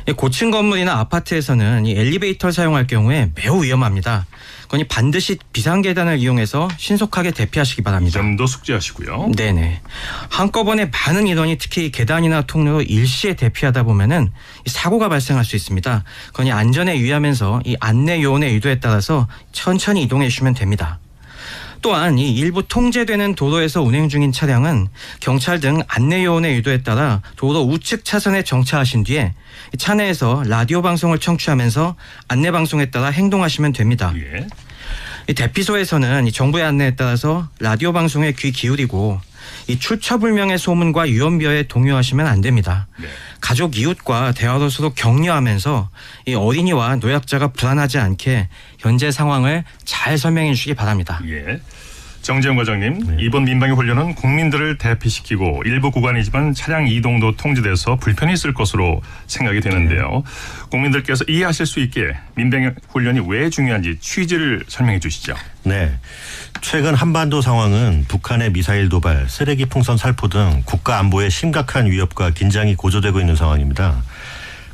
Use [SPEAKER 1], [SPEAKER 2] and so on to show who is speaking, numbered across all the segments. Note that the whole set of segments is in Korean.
[SPEAKER 1] 이 고층 건물이나 아파트에서는 이 엘리베이터를 사용할 경우에 매우 위험합니다. 그러니 반드시 비상계단을 이용해서 신속하게 대피하시기
[SPEAKER 2] 이
[SPEAKER 1] 바랍니다.
[SPEAKER 2] 점도 숙지하시고요.
[SPEAKER 1] 네네. 한꺼번에 많은 인원이 특히 계단이나 통로로 일시에 대피하다 보면은 이 사고가 발생할 수 있습니다. 그러니 안전에 유의하면서 이 안내 요원의 의도에 따라서 천천히 이동해 주시면 됩니다. 또한 이 일부 통제되는 도로에서 운행 중인 차량은 경찰 등 안내 요원의 의도에 따라 도로 우측 차선에 정차하신 뒤에 차 내에서 라디오 방송을 청취하면서 안내 방송에 따라 행동하시면 됩니다.
[SPEAKER 2] 예.
[SPEAKER 1] 이 대피소에서는 이 정부의 안내에 따라서 라디오 방송에 귀 기울이고 이 출처불명의 소문과 유언비어에 동요하시면 안 됩니다.
[SPEAKER 2] 네.
[SPEAKER 1] 가족 이웃과 대화로 서로 격려하면서 이 어린이와 노약자가 불안하지 않게 현재 상황을 잘 설명해 주시기 바랍니다.
[SPEAKER 2] 예. 정재훈 과장님, 이번 민방위 훈련은 국민들을 대피시키고 일부 구간이지만 차량 이동도 통제돼서 불편이 있을 것으로 생각이 되는데요. 국민들께서 이해하실 수 있게 민방위 훈련이 왜 중요한지 취지를 설명해 주시죠.
[SPEAKER 3] 네. 최근 한반도 상황은 북한의 미사일 도발, 쓰레기 풍선 살포 등 국가 안보에 심각한 위협과 긴장이 고조되고 있는 상황입니다.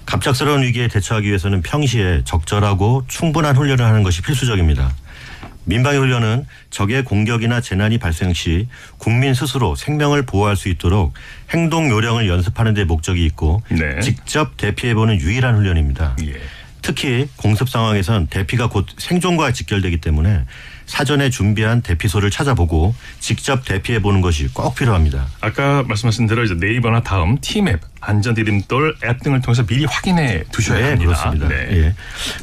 [SPEAKER 3] 갑작스러운 위기에 대처하기 위해서는 평시에 적절하고 충분한 훈련을 하는 것이 필수적입니다. 민방위 훈련은 적의 공격이나 재난이 발생 시 국민 스스로 생명을 보호할 수 있도록 행동 요령을 연습하는 데 목적이 있고
[SPEAKER 2] 네.
[SPEAKER 3] 직접 대피해보는 유일한 훈련입니다.
[SPEAKER 2] 예.
[SPEAKER 3] 특히 공습 상황에선 대피가 곧 생존과 직결되기 때문에 사전에 준비한 대피소를 찾아보고 직접 대피해보는 것이 꼭 필요합니다.
[SPEAKER 2] 아까 말씀하신 대로 이제 네이버나 다음, 티맵, 안전디딤돌 앱 등을 통해서 미리 확인해 두셔야 합니다.
[SPEAKER 3] 그렇습니다.
[SPEAKER 2] 네.
[SPEAKER 3] 예.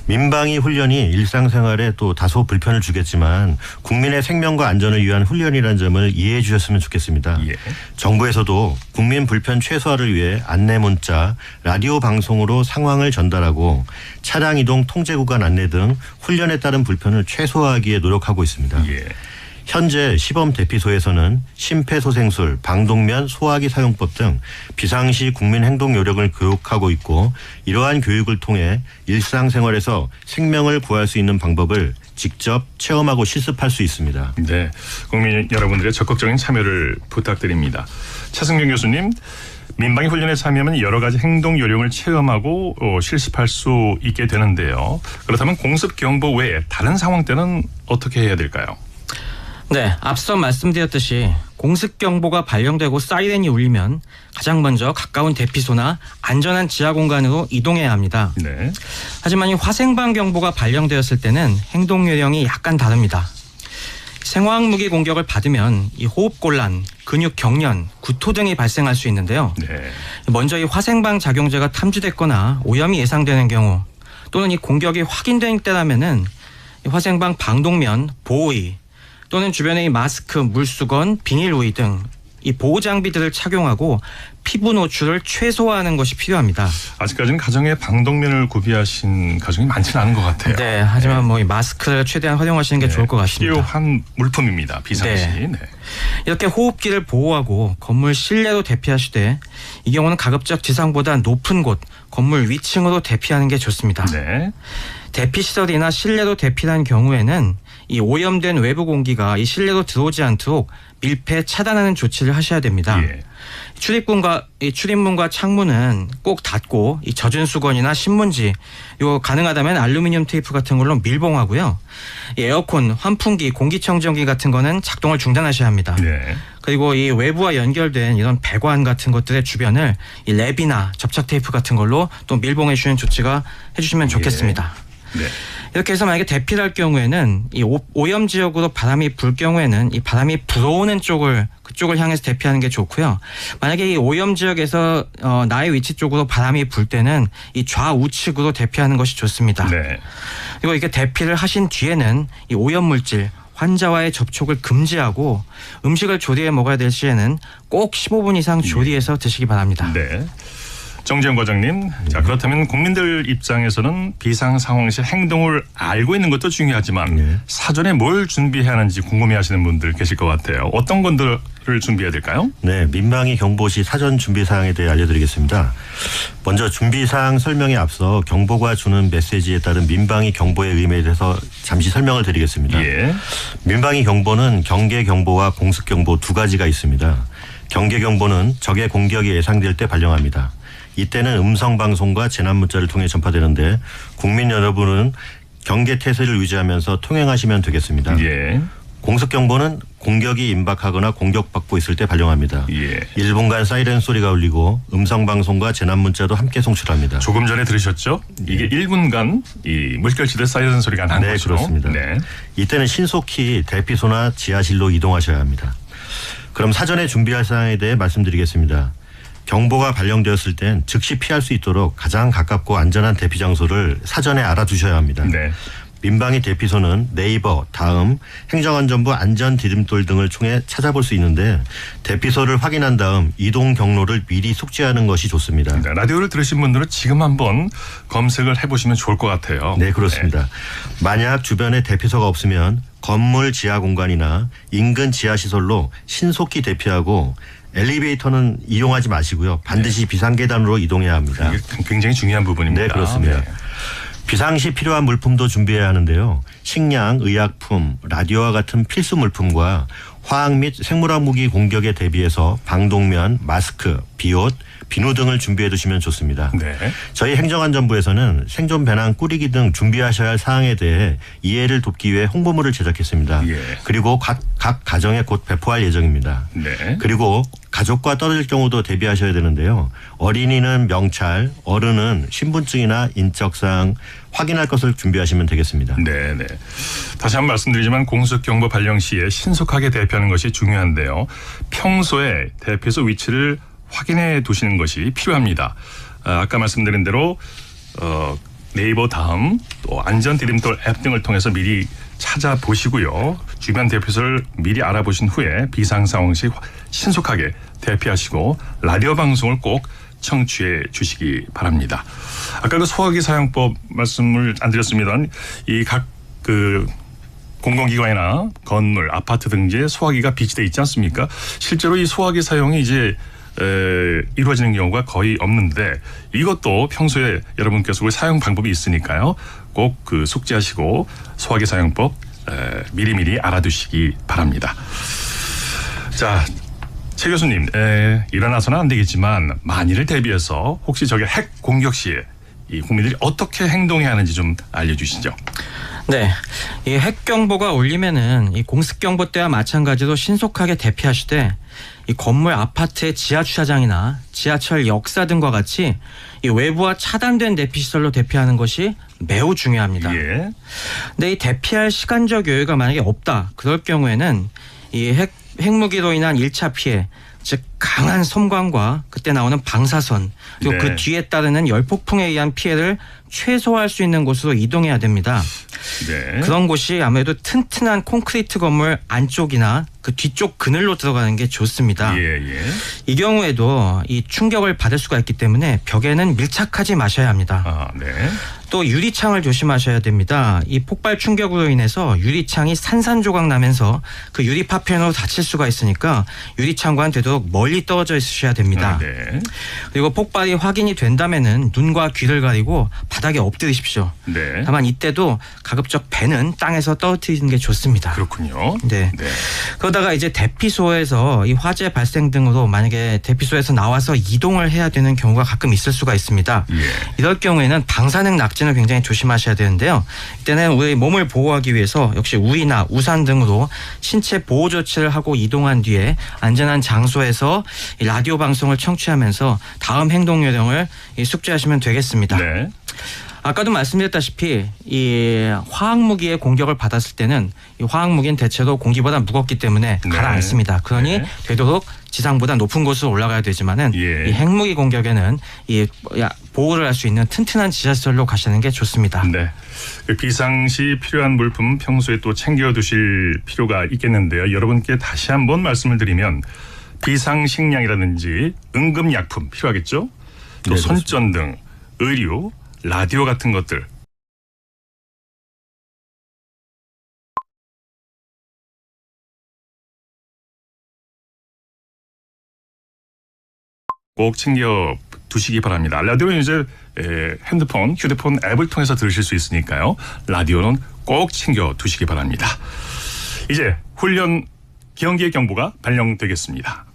[SPEAKER 3] 민방위 훈련이 일상생활에 또 다소 불편을 주겠지만 국민의 생명과 안전을 위한 훈련이라는 점을 이해해 주셨으면 좋겠습니다.
[SPEAKER 2] 예.
[SPEAKER 3] 정부에서도 국민 불편 최소화를 위해 안내 문자, 라디오 방송으로 상황을 전달하고 차량 이동 통제 구간 안내 등 훈련에 따른 불편을 최소화하기에 노력하고 있습니다.
[SPEAKER 2] 예.
[SPEAKER 3] 현재 시범 대피소에서는 심폐소생술, 방독면, 소화기 사용법 등 비상시 국민 행동 요령을 교육하고 있고 이러한 교육을 통해 일상생활에서 생명을 구할 수 있는 방법을 직접 체험하고 실습할 수 있습니다.
[SPEAKER 2] 네, 국민 여러분들의 적극적인 참여를 부탁드립니다. 차승균 교수님, 민방위 훈련에 참여하면 여러 가지 행동 요령을 체험하고 실습할 수 있게 되는데요. 그렇다면 공습 경보 외에 다른 상황 때는 어떻게 해야 될까요?
[SPEAKER 1] 네, 앞서 말씀드렸듯이 공습 경보가 발령되고 사이렌이 울리면 가장 먼저 가까운 대피소나 안전한 지하 공간으로 이동해야 합니다.
[SPEAKER 2] 네.
[SPEAKER 1] 하지만 이 화생방 경보가 발령되었을 때는 행동 요령이 약간 다릅니다. 생화학 무기 공격을 받으면 이 호흡곤란, 근육 경련, 구토 등이 발생할 수 있는데요.
[SPEAKER 2] 네.
[SPEAKER 1] 먼저 이 화생방 작용제가 탐지됐거나 오염이 예상되는 경우 또는 이 공격이 확인된 때라면은 이 화생방 방독면, 보호의 또는 주변의 마스크, 물수건, 비닐우의 등 이 보호 장비들을 착용하고 피부 노출을 최소화하는 것이 필요합니다.
[SPEAKER 2] 아직까지는 가정에 방독면을 구비하신 가정이 많지는 않은 것 같아요.
[SPEAKER 1] 네, 하지만 뭐 이 마스크를 최대한 활용하시는 게 좋을 것 같습니다.
[SPEAKER 2] 필요한 물품입니다. 비상시.
[SPEAKER 1] 네.
[SPEAKER 2] 네.
[SPEAKER 1] 이렇게 호흡기를 보호하고 건물 실내로 대피하시되 이 경우는 가급적 지상보다 높은 곳, 건물 위층으로 대피하는 게 좋습니다.
[SPEAKER 2] 네.
[SPEAKER 1] 대피시설이나 실내로 대피한 경우에는 이 오염된 외부 공기가 이 실내로 들어오지 않도록 밀폐 차단하는 조치를 하셔야 됩니다.
[SPEAKER 2] 예.
[SPEAKER 1] 출입문과 창문은 꼭 닫고 이 젖은 수건이나 신문지, 요 가능하다면 알루미늄 테이프 같은 걸로 밀봉하고요. 이 에어컨, 환풍기, 공기청정기 같은 거는 작동을 중단하셔야 합니다.
[SPEAKER 2] 네.
[SPEAKER 1] 그리고 이 외부와 연결된 이런 배관 같은 것들의 주변을 이 랩이나 접착 테이프 같은 걸로 또 밀봉해 주는 조치가 해주시면 좋겠습니다.
[SPEAKER 2] 네.
[SPEAKER 1] 이렇게 해서 만약에 대피를 할 경우에는 이 오염 지역으로 바람이 불 경우에는 이 바람이 불어오는 그쪽을 향해서 대피하는 게 좋고요. 만약에 이 오염 지역에서 나의 위치 쪽으로 바람이 불 때는 이 좌우측으로 대피하는 것이 좋습니다.
[SPEAKER 2] 네.
[SPEAKER 1] 그리고 이게 대피를 하신 뒤에는 이 오염 물질 환자와의 접촉을 금지하고 음식을 조리해 먹어야 될 시에는 꼭 15분 이상 조리해서 드시기 바랍니다.
[SPEAKER 2] 네. 정재훈 과장님, 자 그렇다면 국민들 입장에서는 비상 상황 시 행동을 알고 있는 것도 중요하지만 사전에 뭘 준비해야 하는지 궁금해하시는 분들 계실 것 같아요. 어떤 것들을 준비해야 될까요?
[SPEAKER 3] 네, 민방위 경보 시 사전 준비 사항에 대해 알려드리겠습니다. 먼저 준비 사항 설명에 앞서 경보가 주는 메시지에 따른 민방위 경보의 의미에 대해서 잠시 설명을 드리겠습니다.
[SPEAKER 2] 예.
[SPEAKER 3] 민방위 경보는 경계 경보와 공습 경보 두 가지가 있습니다. 경계 경보는 적의 공격이 예상될 때 발령합니다. 이때는 음성 방송과 재난 문자를 통해 전파되는데 국민 여러분은 경계 태세를 유지하면서 통행하시면 되겠습니다.
[SPEAKER 2] 예.
[SPEAKER 3] 공습 경보는 공격이 임박하거나 공격받고 있을 때 발령합니다.
[SPEAKER 2] 예.
[SPEAKER 3] 1분간 사이렌 소리가 울리고 음성 방송과 재난 문자도 함께 송출합니다.
[SPEAKER 2] 조금 전에 들으셨죠? 이게 1분간 이 물결치듯 사이렌 소리가 나는
[SPEAKER 3] 네,
[SPEAKER 2] 것으로.
[SPEAKER 3] 그렇습니다.
[SPEAKER 2] 네.
[SPEAKER 3] 이때는 신속히 대피소나 지하실로 이동하셔야 합니다. 그럼 사전에 준비할 사항에 대해 말씀드리겠습니다. 경보가 발령되었을 땐 즉시 피할 수 있도록 가장 가깝고 안전한 대피 장소를 사전에 알아두셔야 합니다.
[SPEAKER 2] 네.
[SPEAKER 3] 민방위 대피소는 네이버, 다음, 행정안전부 안전디딤돌 등을 통해 찾아볼 수 있는데 대피소를 확인한 다음 이동 경로를 미리 숙지하는 것이 좋습니다.
[SPEAKER 2] 네, 라디오를 들으신 분들은 지금 한번 검색을 해보시면 좋을 것 같아요.
[SPEAKER 3] 네, 그렇습니다. 만약 주변에 대피소가 없으면 건물 지하 공간이나 인근 지하시설로 신속히 대피하고 엘리베이터는 이용하지 마시고요. 반드시 비상계단으로 이동해야 합니다.
[SPEAKER 2] 이게 굉장히 중요한 부분입니다.
[SPEAKER 3] 네, 그렇습니다.
[SPEAKER 2] 네.
[SPEAKER 3] 비상시 필요한 물품도 준비해야 하는데요. 식량, 의약품, 라디오와 같은 필수 물품과 화학 및 생물학 무기 공격에 대비해서 방독면, 마스크, 비옷, 비누 등을 준비해 두시면 좋습니다.
[SPEAKER 2] 네.
[SPEAKER 3] 저희 행정안전부에서는 생존 배낭 꾸리기 등 준비하셔야 할 사항에 대해 이해를 돕기 위해 홍보물을 제작했습니다.
[SPEAKER 2] 예.
[SPEAKER 3] 그리고 각 가정에 곧 배포할 예정입니다.
[SPEAKER 2] 네.
[SPEAKER 3] 그리고 가족과 떨어질 경우도 대비하셔야 되는데요. 어린이는 명찰, 어른은 신분증이나 인적사항 확인할 것을 준비하시면 되겠습니다.
[SPEAKER 2] 네, 네. 다시 한번 말씀드리지만 공습경보 발령 시에 신속하게 대피하는 것이 중요한데요. 평소에 대피소 위치를 확인해 두시는 것이 필요합니다. 아까 말씀드린 대로 네이버 다음 또 안전디딤돌 앱 등을 통해서 미리 찾아보시고요. 주변 대피소를 미리 알아보신 후에 비상 상황 시 신속하게 대피하시고 라디오 방송을 꼭 청취해 주시기 바랍니다. 아까 그 소화기 사용법 말씀을 안 드렸습니다만 이 각 그 공공기관이나 건물, 아파트 등지에 소화기가 비치돼 있지 않습니까? 실제로 이 소화기 사용이 이제 이루어지는 경우가 거의 없는데 이것도 평소에 여러분께서 사용 방법이 있으니까요. 꼭 그 숙지하시고 소화기 사용법 미리미리 알아두시기 바랍니다. 자, 최 교수님, 일어나서는 안 되겠지만 만일을 대비해서 혹시 저게 핵 공격 시에 이 국민들이 어떻게 행동해야 하는지 좀 알려주시죠.
[SPEAKER 1] 네, 이 핵 경보가 울리면은 이 공습 경보 때와 마찬가지로 신속하게 대피하시되 이 건물 아파트의 지하 주차장이나 지하철 역사 등과 같이 이 외부와 차단된 대피 시설로 대피하는 것이 매우 중요합니다.
[SPEAKER 2] 예.
[SPEAKER 1] 근데 이 대피할 시간적 여유가 만약에 없다. 그럴 경우에는 이 핵무기로 인한 1차 피해, 즉 강한 섬광과 그때 나오는 방사선 그리고
[SPEAKER 2] 네.
[SPEAKER 1] 그 뒤에 따르는 열폭풍에 의한 피해를 최소화할 수 있는 곳으로 이동해야 됩니다.
[SPEAKER 2] 네.
[SPEAKER 1] 그런 곳이 아무래도 튼튼한 콘크리트 건물 안쪽이나 그 뒤쪽 그늘로 들어가는 게 좋습니다.
[SPEAKER 2] 예, 예.
[SPEAKER 1] 이 경우에도 이 충격을 받을 수가 있기 때문에 벽에는 밀착하지 마셔야 합니다.
[SPEAKER 2] 아, 네.
[SPEAKER 1] 또 유리창을 조심하셔야 됩니다. 이 폭발 충격으로 인해서 유리창이 산산조각 나면서 그 유리 파편으로 다칠 수가 있으니까 유리창과는 되도록 멀리 떨어져 있으셔야 됩니다.
[SPEAKER 2] 네.
[SPEAKER 1] 그리고 폭발이 확인이 된다면은 눈과 귀를 가리고 바닥에 엎드리십시오.
[SPEAKER 2] 네.
[SPEAKER 1] 다만 이때도 가급적 배는 땅에서 떨어뜨리는 게 좋습니다.
[SPEAKER 2] 그렇군요.
[SPEAKER 1] 네.
[SPEAKER 2] 네.
[SPEAKER 1] 그러다가 이제 대피소에서 이 화재 발생 등으로 만약에 대피소에서 나와서 이동을 해야 되는 경우가 가끔 있을 수가 있습니다.
[SPEAKER 2] 예.
[SPEAKER 1] 이럴 경우에는 방사능 낙진을 굉장히 조심하셔야 되는데요. 이때는 우리 몸을 보호하기 위해서 역시 우의나 우산 등으로 신체 보호 조치를 하고 이동한 뒤에 안전한 장소에서 이 라디오 방송을 청취하면서 다음 행동 요령을 숙지하시면 되겠습니다.
[SPEAKER 2] 네.
[SPEAKER 1] 아까도 말씀드렸다시피 이 화학무기의 공격을 받았을 때는 이 화학무기는 대체로 공기보다 무겁기 때문에
[SPEAKER 2] 네.
[SPEAKER 1] 가라앉습니다. 그러니
[SPEAKER 2] 네.
[SPEAKER 1] 되도록 지상보다 높은 곳으로 올라가야 되지만은
[SPEAKER 2] 예.
[SPEAKER 1] 이 핵무기 공격에는 이 보호를 할 수 있는 튼튼한 지하시설로 가시는 게 좋습니다.
[SPEAKER 2] 네. 그 비상시 필요한 물품 평소에 또 챙겨두실 필요가 있겠는데요. 여러분께 다시 한번 말씀을 드리면 비상식량이라든지 응급약품 필요하겠죠. 또
[SPEAKER 3] 네,
[SPEAKER 2] 손전등, 의류, 라디오 같은 것들 꼭 챙겨 두시기 바랍니다. 라디오는 이제 핸드폰, 휴대폰 앱을 통해서 들으실 수 있으니까요. 라디오는 꼭 챙겨 두시기 바랍니다. 이제 훈련 경계 경보가 발령되겠습니다.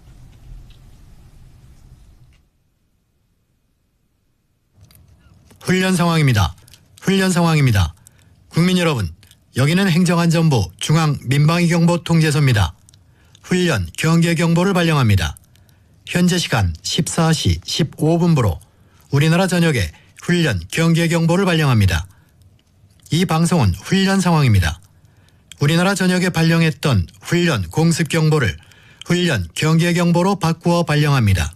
[SPEAKER 4] 훈련 상황입니다. 훈련 상황입니다. 국민 여러분, 여기는 행정안전부 중앙민방위경보통제소입니다. 훈련 경계경보를 발령합니다. 현재 시간 14시 15분부로 우리나라 전역에 훈련 경계경보를 발령합니다. 이 방송은 훈련 상황입니다. 우리나라 전역에 발령했던 훈련 공습경보를 훈련 경계경보로 바꾸어 발령합니다.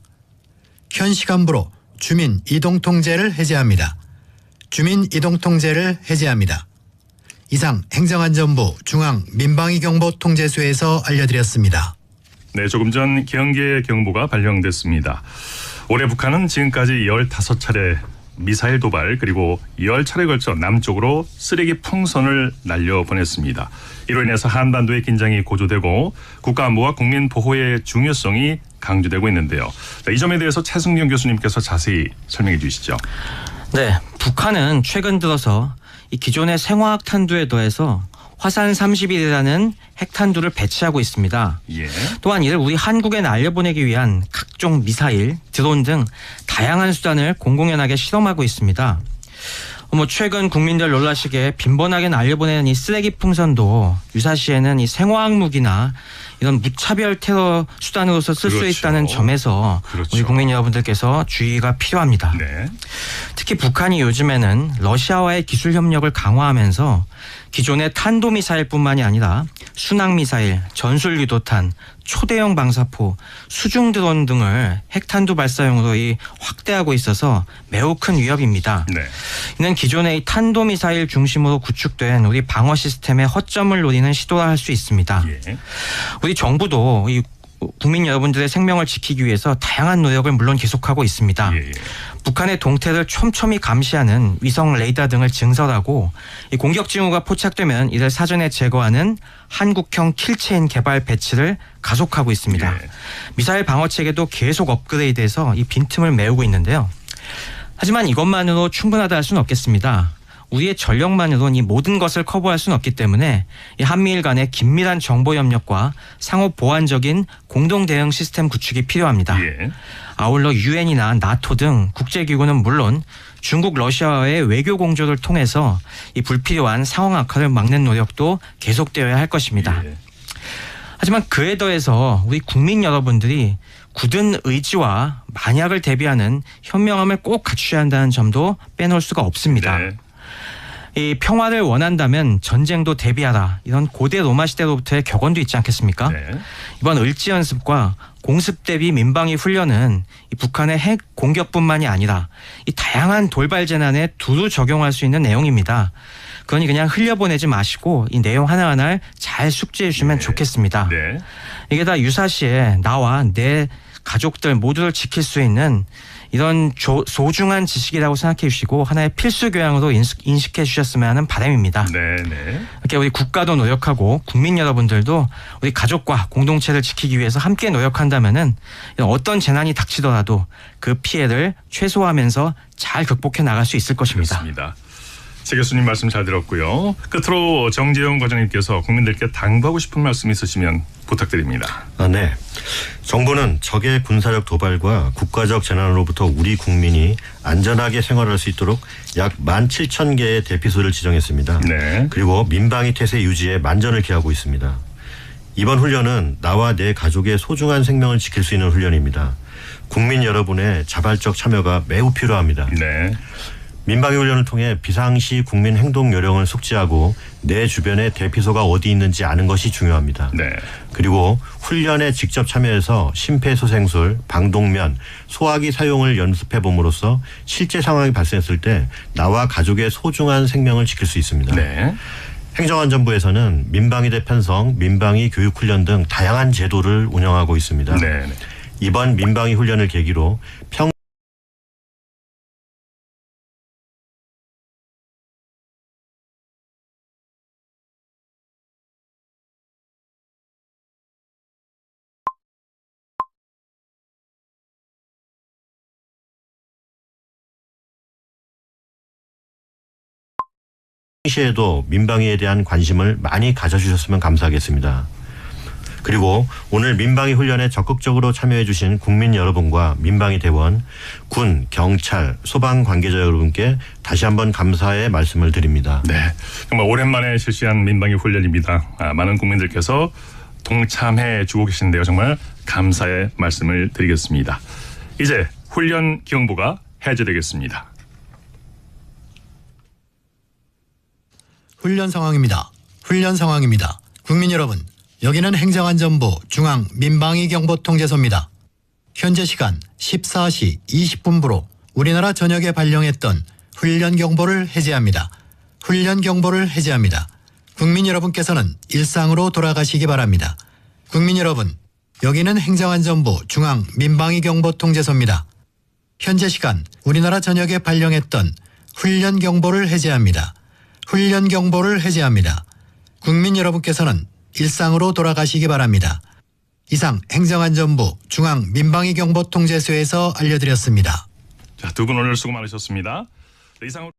[SPEAKER 4] 현 시간부로 주민 이동통제를 해제합니다. 주민 이동통제를 해제합니다. 이상 행정안전부 중앙민방위경보통제소에서 알려드렸습니다.
[SPEAKER 2] 네, 조금 전 경계 경보가 발령됐습니다. 올해 북한은 지금까지 15차례 미사일 도발 그리고 10차례에 걸쳐 남쪽으로 쓰레기 풍선을 날려보냈습니다. 이로 인해서 한반도의 긴장이 고조되고 국가안보와 국민 보호의 중요성이 강조되고 있는데요. 이 점에 대해서 최승용 교수님께서 자세히 설명해 주시죠.
[SPEAKER 1] 네, 북한은 최근 들어서 이 기존의 생화학 탄두에 더해서 화산 30일이라는 핵탄두를 배치하고 있습니다.
[SPEAKER 2] 예.
[SPEAKER 1] 또한 이를 우리 한국에 날려보내기 위한 각종 미사일, 드론 등 다양한 수단을 공공연하게 실험하고 있습니다. 최근 국민들 놀라시게 빈번하게 날려보내는 이 쓰레기 풍선도 유사시에는 이 생화학 무기나 이런 무차별 테러 수단으로서 쓸 수
[SPEAKER 2] 그렇죠.
[SPEAKER 1] 있다는 점에서
[SPEAKER 2] 그렇죠.
[SPEAKER 1] 우리 국민 여러분들께서 주의가 필요합니다.
[SPEAKER 2] 네.
[SPEAKER 1] 특히 북한이 요즘에는 러시아와의 기술 협력을 강화하면서 기존의 탄도미사일뿐만이 아니라 순항미사일, 전술유도탄, 초대형 방사포, 수중 드론 등을 핵탄두 발사용으로 확대하고 있어서 매우 큰 위협입니다.
[SPEAKER 2] 네.
[SPEAKER 1] 이는 기존의 이 탄도미사일 중심으로 구축된 우리 방어 시스템의 허점을 노리는 시도라 할 수 있습니다.
[SPEAKER 2] 예.
[SPEAKER 1] 우리 정부도 이 국민 여러분들의 생명을 지키기 위해서 다양한 노력을 물론 계속하고 있습니다.
[SPEAKER 2] 예.
[SPEAKER 1] 북한의 동태를 촘촘히 감시하는 위성 레이더 등을 증설하고 이 공격 징후가 포착되면 이를 사전에 제거하는 한국형 킬체인 개발 배치를 가속하고 있습니다.
[SPEAKER 2] 예.
[SPEAKER 1] 미사일 방어 체계도 계속 업그레이드해서 이 빈틈을 메우고 있는데요. 하지만 이것만으로 충분하다 할 수는 없겠습니다. 우리의 전력만으로는 이 모든 것을 커버할 수는 없기 때문에 이 한미일 간의 긴밀한 정보 협력과 상호 보완적인 공동 대응 시스템 구축이 필요합니다.
[SPEAKER 2] 예.
[SPEAKER 1] 아울러 유엔이나 나토 등 국제기구는 물론 중국, 러시아와의 외교 공조를 통해서 이 불필요한 상황 악화를 막는 노력도 계속되어야 할 것입니다.
[SPEAKER 2] 예.
[SPEAKER 1] 하지만 그에 더해서 우리 국민 여러분들이 굳은 의지와 만약을 대비하는 현명함을 꼭 갖추셔야 한다는 점도 빼놓을 수가 없습니다.
[SPEAKER 2] 네.
[SPEAKER 1] 이 평화를 원한다면 전쟁도 대비하라. 이런 고대 로마 시대로부터의 격언도 있지 않겠습니까?
[SPEAKER 2] 네.
[SPEAKER 1] 이번 을지 연습과 공습 대비 민방위 훈련은 이 북한의 핵 공격뿐만이 아니라 이 다양한 돌발 재난에 두루 적용할 수 있는 내용입니다. 그러니 그냥 흘려보내지 마시고 이 내용 하나하나를 잘 숙지해 주시면
[SPEAKER 2] 네.
[SPEAKER 1] 좋겠습니다.
[SPEAKER 2] 네.
[SPEAKER 1] 이게 다 유사시에 나와 내 가족들 모두를 지킬 수 있는 이런 소중한 지식이라고 생각해 주시고 하나의 필수 교양으로 인식해 주셨으면 하는 바람입니다.
[SPEAKER 2] 네. 네.
[SPEAKER 1] 이렇게 우리 국가도 노력하고 국민 여러분들도 우리 가족과 공동체를 지키기 위해서 함께 노력한다면은 어떤 재난이 닥치더라도 그 피해를 최소화하면서 잘 극복해 나갈 수 있을 것입니다.
[SPEAKER 2] 그렇습니다. 최 교수님 말씀 잘 들었고요. 끝으로 정재영 과장님께서 국민들께 당부하고 싶은 말씀 있으시면 부탁드립니다.
[SPEAKER 3] 네. 정부는 적의 군사력 도발과 국가적 재난으로부터 우리 국민이 안전하게 생활할 수 있도록 약 17,000개의 대피소를 지정했습니다.
[SPEAKER 2] 네.
[SPEAKER 3] 그리고 민방위 태세 유지에 만전을 기하고 있습니다. 이번 훈련은 나와 내 가족의 소중한 생명을 지킬 수 있는 훈련입니다. 국민 여러분의 자발적 참여가 매우 필요합니다.
[SPEAKER 2] 네.
[SPEAKER 3] 민방위 훈련을 통해 비상시 국민 행동 요령을 숙지하고 내 주변에 대피소가 어디 있는지 아는 것이 중요합니다.
[SPEAKER 2] 네.
[SPEAKER 3] 그리고 훈련에 직접 참여해서 심폐소생술, 방독면, 소화기 사용을 연습해 봄으로써 실제 상황이 발생했을 때 나와 가족의 소중한 생명을 지킬 수 있습니다.
[SPEAKER 2] 네.
[SPEAKER 3] 행정안전부에서는 민방위대 편성, 민방위 교육훈련 등 다양한 제도를 운영하고 있습니다.
[SPEAKER 2] 네.
[SPEAKER 3] 이번 민방위 훈련을 계기로 시에도 민방위에 대한 관심을 많이 가져주셨으면 감사하겠습니다. 그리고 오늘 민방위 훈련에 적극적으로 참여해 주신 국민 여러분과 민방위 대원, 군, 경찰, 소방 관계자 여러분께 다시 한번 감사의 말씀을 드립니다.
[SPEAKER 2] 네, 정말 오랜만에 실시한 민방위 훈련입니다. 많은 국민들께서 동참해 주고 계신데요. 정말 감사의 말씀을 드리겠습니다. 이제 훈련 기용부가 해제되겠습니다.
[SPEAKER 4] 훈련 상황입니다. 훈련 상황입니다. 국민 여러분, 여기는 행정안전부 중앙민방위경보통제소입니다. 현재 시간 14시 20분부로 우리나라 전역에 발령했던 훈련 경보를 해제합니다. 훈련 경보를 해제합니다. 국민 여러분께서는 일상으로 돌아가시기 바랍니다. 국민 여러분, 여기는 행정안전부 중앙민방위경보통제소입니다. 현재 시간 우리나라 전역에 발령했던 훈련 경보를 해제합니다. 훈련 경보를 해제합니다. 국민 여러분께서는 일상으로 돌아가시기 바랍니다. 이상 행정안전부 중앙민방위경보통제소에서 알려드렸습니다.
[SPEAKER 2] 자, 두 분 오늘 수고 많으셨습니다. 이상으로